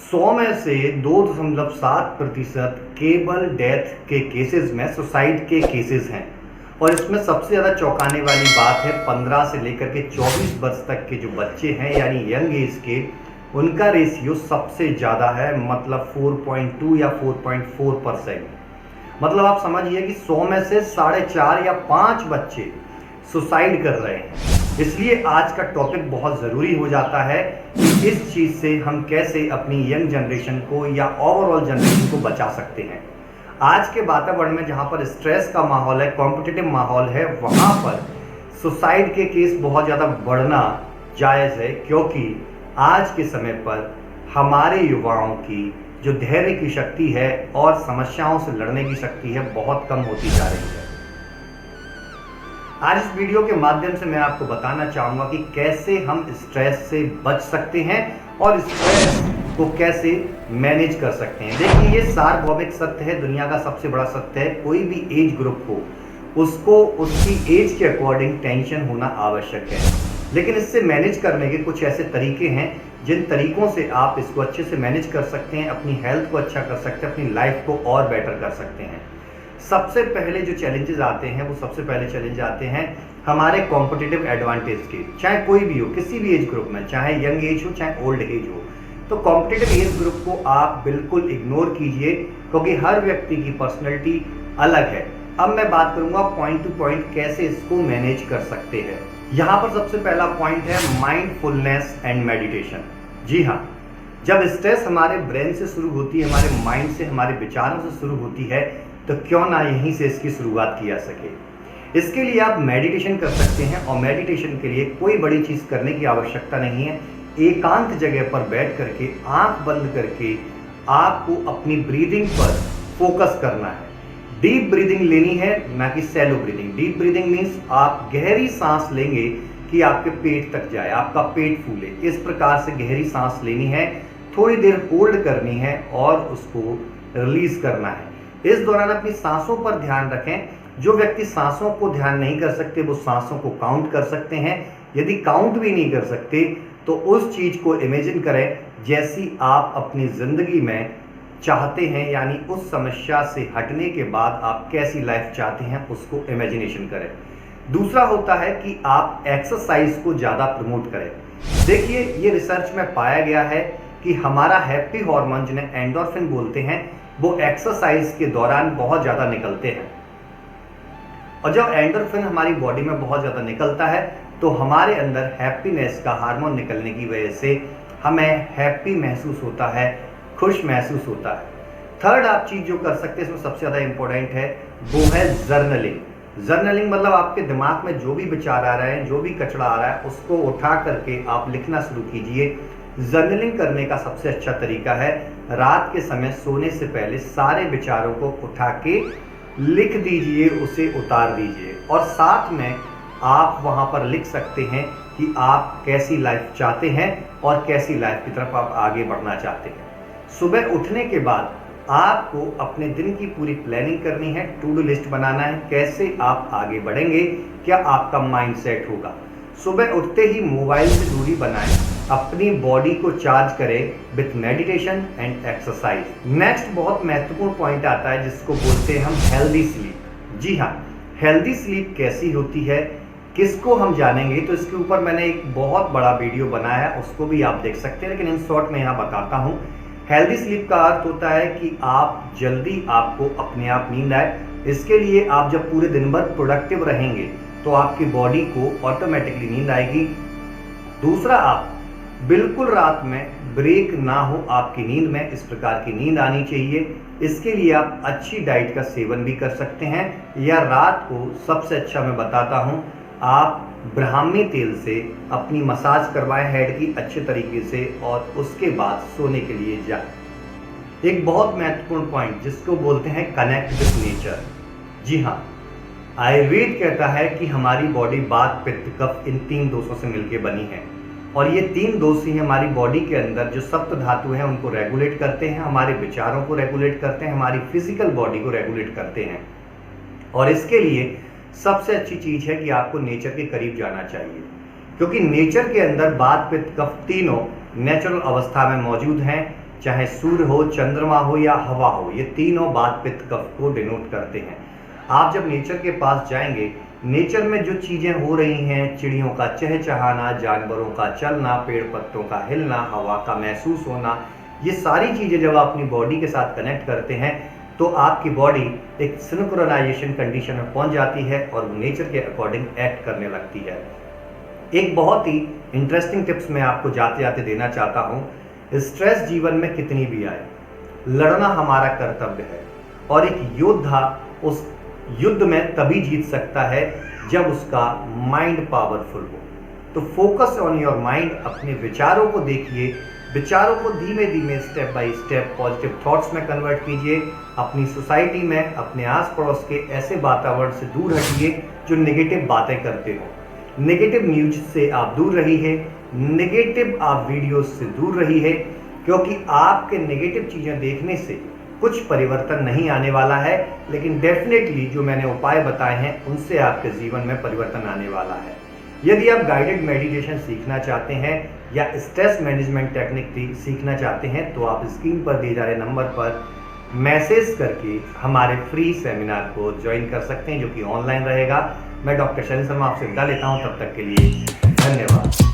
100 में से 2.7% केवल डेथ के केसेस में सुसाइड के केसेस हैं। और इसमें सबसे ज़्यादा चौंकाने वाली बात है 15 से लेकर के 24 वर्ष तक के जो बच्चे हैं यानी यंग एज के, उनका रेशियो सबसे ज़्यादा है, मतलब 4.2 या 4.4%। मतलब आप समझिए कि 100 में से 4.5 या 5 बच्चे सुसाइड कर रहे हैं। इसलिए आज का टॉपिक बहुत ज़रूरी हो जाता है कि इस चीज़ से हम कैसे अपनी यंग जनरेशन को या ओवरऑल जनरेशन को बचा सकते हैं। आज के वातावरण में जहाँ पर स्ट्रेस का माहौल है, कॉम्पिटिटिव माहौल है, वहाँ पर सुसाइड के केस बहुत ज़्यादा बढ़ना जायज़ है, क्योंकि आज के समय पर हमारे युवाओं की जो धैर्य की शक्ति है और समस्याओं से लड़ने की शक्ति है बहुत कम होती जा रही है। आज इस वीडियो के माध्यम से मैं आपको बताना चाहूँगा कि कैसे हम स्ट्रेस से बच सकते हैं और स्ट्रेस को कैसे मैनेज कर सकते हैं। देखिए, ये सार्वभौमिक सत्य है, दुनिया का सबसे बड़ा सत्य है। कोई भी एज ग्रुप हो उसको उसकी एज के अकॉर्डिंग टेंशन होना आवश्यक है, लेकिन इससे मैनेज करने के कुछ ऐसे तरीके हैं जिन तरीकों से आप इसको अच्छे से मैनेज कर सकते हैं, अपनी हेल्थ को अच्छा कर सकते हैं, अपनी लाइफ को और बेटर कर सकते हैं। सबसे पहले जो चैलेंजेस आते हैं वो सबसे पहले चैलेंज आते हैं हमारे कॉम्पिटिटिव एडवांटेज के, चाहे कोई भी हो, किसी भी एज ग्रुप में, चाहे यंग एज हो चाहे ओल्ड एज हो। तो कॉम्पिटिटिव एज ग्रुप को आप बिल्कुल इग्नोर कीजिए, क्योंकि हर व्यक्ति की पर्सनैलिटी अलग है। अब मैं बात करूंगा पॉइंट टू पॉइंट कैसे इसको मैनेज कर सकते हैं। यहाँ पर सबसे पहला पॉइंट है माइंडफुलनेस एंड मेडिटेशन। जी हाँ, जब स्ट्रेस हमारे ब्रेन से शुरू होती है, हमारे माइंड से, हमारे विचारों से शुरू होती है, तो क्यों ना यहीं से इसकी शुरुआत की जा सके। इसके लिए आप मेडिटेशन कर सकते हैं, और मेडिटेशन के लिए कोई बड़ी चीज़ करने की आवश्यकता नहीं है। एकांत जगह पर बैठ करके आंख बंद करके आपको अपनी ब्रीदिंग पर फोकस करना है। डीप ब्रीदिंग लेनी है, ना कि shallow breathing. Deep breathing means आप गहरी सांस लेंगे कि आपके पेट तक जाए, आपका पेट फूले। इस प्रकार से गहरी सांस लेनी है, थोड़ी देर होल्ड करनी है और उसको रिलीज करना है। इस दौरान अपनी सांसों पर ध्यान रखें। जो व्यक्ति सांसों को ध्यान नहीं कर सकते वो सांसों को काउंट कर सकते हैं। यदि काउंट भी नहीं कर सकते तो उस चीज को इमेजिन करें जैसी आप अपनी जिंदगी में चाहते हैं, यानी उस समस्या से हटने के बाद आप कैसी लाइफ चाहते हैं उसको इमेजिनेशन करें। दूसरा होता है कि आप एक्सरसाइज को ज़्यादा प्रमोट करें। देखिए, ये रिसर्च में पाया गया है कि हमारा हैप्पी हार्मोन, जिन्हें एंडोर्फिन बोलते हैं, वो एक्सरसाइज के दौरान बहुत ज़्यादा निकलते हैं। और जब एंडोर्फिन हमारी बॉडी में बहुत ज़्यादा निकलता है तो हमारे अंदर हैप्पीनेस का हार्मोन निकलने की वजह से हमें हैप्पी महसूस होता है, खुश महसूस होता है। थर्ड आप चीज़ जो कर सकते हैं, इसमें सबसे ज़्यादा इंपॉर्टेंट है, वो है जर्नलिंग। जर्नलिंग मतलब आपके दिमाग में जो भी विचार आ रहे हैं, जो भी कचरा आ रहा है, उसको उठा करके आप लिखना शुरू कीजिए। जर्नलिंग करने का सबसे अच्छा तरीका है रात के समय सोने से पहले सारे विचारों को उठा के लिख दीजिए, उसे उतार दीजिए, और साथ में आप वहाँ पर लिख सकते हैं कि आप कैसी लाइफ चाहते हैं और कैसी लाइफ की तरफ आप आगे बढ़ना चाहते हैं। सुबह उठने के बाद आपको अपने दिन की पूरी प्लानिंग करनी है, टू डू लिस्ट बनाना है, कैसे आप आगे बढ़ेंगे, क्या आपका माइंड सेट होगा। सुबह उठते ही मोबाइल से दूरी बनाएं, अपनी बॉडी को चार्ज करें with meditation and exercise. Next बहुत महत्वपूर्ण पॉइंट आता है जिसको बोलते हैं हम हेल्दी स्लीप। जी हाँ, हेल्दी स्लीप कैसी होती है, किसको हम जानेंगे, तो इसके ऊपर मैंने एक बहुत बड़ा वीडियो बनाया है, उसको भी आप देख सकते हैं, लेकिन इन शॉर्ट में यहाँ बताता हूँ। हेल्दी स्लीप का अर्थ होता है कि आप जल्दी आपको अपने आप नींद आए। इसके लिए आप जब पूरे दिन भर प्रोडक्टिव रहेंगे तो आपकी बॉडी को ऑटोमेटिकली नींद आएगी। दूसरा, आप बिल्कुल रात में ब्रेक ना हो आपकी नींद में, इस प्रकार की नींद आनी चाहिए। इसके लिए आप अच्छी डाइट का सेवन भी कर सकते हैं, या रात को सबसे अच्छा मैं बताता हूँ, आप ब्राह्मी तेल से अपनी मसाज करवाएं हेड की अच्छे तरीके से, और उसके बाद सोने के लिए जाएं। एक बहुत महत्वपूर्ण पॉइंट जिसको बोलते हैं कनेक्ट विद नेचर। जी हाँ, आयुर्वेद कहता है कि हमारी बॉडी वात, पित्त, कफ इन 3 दोषों से मिलकर बनी है, और ये 3 दोष ही हमारी बॉडी के अंदर जो सप्त धातु हैं उनको रेगुलेट करते हैं, हमारे विचारों को रेगुलेट करते हैं, हमारी फिजिकल बॉडी को रेगुलेट करते हैं। और इसके लिए सबसे अच्छी चीज़ है कि आपको नेचर के करीब जाना चाहिए, क्योंकि नेचर के अंदर वात, पित्त, कफ तीनों नेचुरल अवस्था में मौजूद हैं। चाहे सूर्य हो, चंद्रमा हो या हवा हो, ये तीनों बात पित्त कफ को डिनोट करते हैं। आप जब नेचर के पास जाएंगे, नेचर में जो चीज़ें हो रही हैं, चिड़ियों का चहचहाना, जानवरों का चलना, पेड़ पत्तों का हिलना, हवा का महसूस होना, ये सारी चीज़ें जब आप अपनी बॉडी के साथ कनेक्ट करते हैं तो आपकी बॉडी एक सिंक्रोनाइजेशन कंडीशन में पहुंच जाती है और नेचर के अकॉर्डिंग एक्ट करने लगती है। एक बहुत ही इंटरेस्टिंग टिप्स मैं आपको जाते जाते देना चाहता हूं। स्ट्रेस जीवन में कितनी भी आए, लड़ना हमारा कर्तव्य है और एक योद्धा उस युद्ध में तभी जीत सकता है जब उसका माइंड पावरफुल हो। तो फोकस ऑन योर माइंड, अपने विचारों को देखिए, विचारों को धीमे धीमे step by step positive thoughts में कन्वर्ट कीजिए। अपनी सोसाइटी में, अपने आस पड़ोस के ऐसे वातावरण से दूर हटिए जो नेगेटिव बातें करते हो। नेगेटिव न्यूज से आप दूर रहिए, नेगेटिव आप वीडियोस से दूर रहिए, क्योंकि आपके नेगेटिव चीज़ें देखने से कुछ परिवर्तन नहीं आने वाला है, लेकिन डेफिनेटली जो मैंने उपाय बताए हैं उनसे आपके जीवन में परिवर्तन आने वाला है। यदि आप गाइडेड मेडिटेशन सीखना चाहते हैं या स्ट्रेस मैनेजमेंट टेक्निक सीखना चाहते हैं तो आप स्क्रीन पर दिए जा रहे नंबर पर मैसेज करके हमारे फ्री सेमिनार को ज्वाइन कर सकते हैं, जो कि ऑनलाइन रहेगा। मैं डॉक्टर शैलेंद्र शर्मा आपसे विदा लेता हूं, तब तक के लिए धन्यवाद।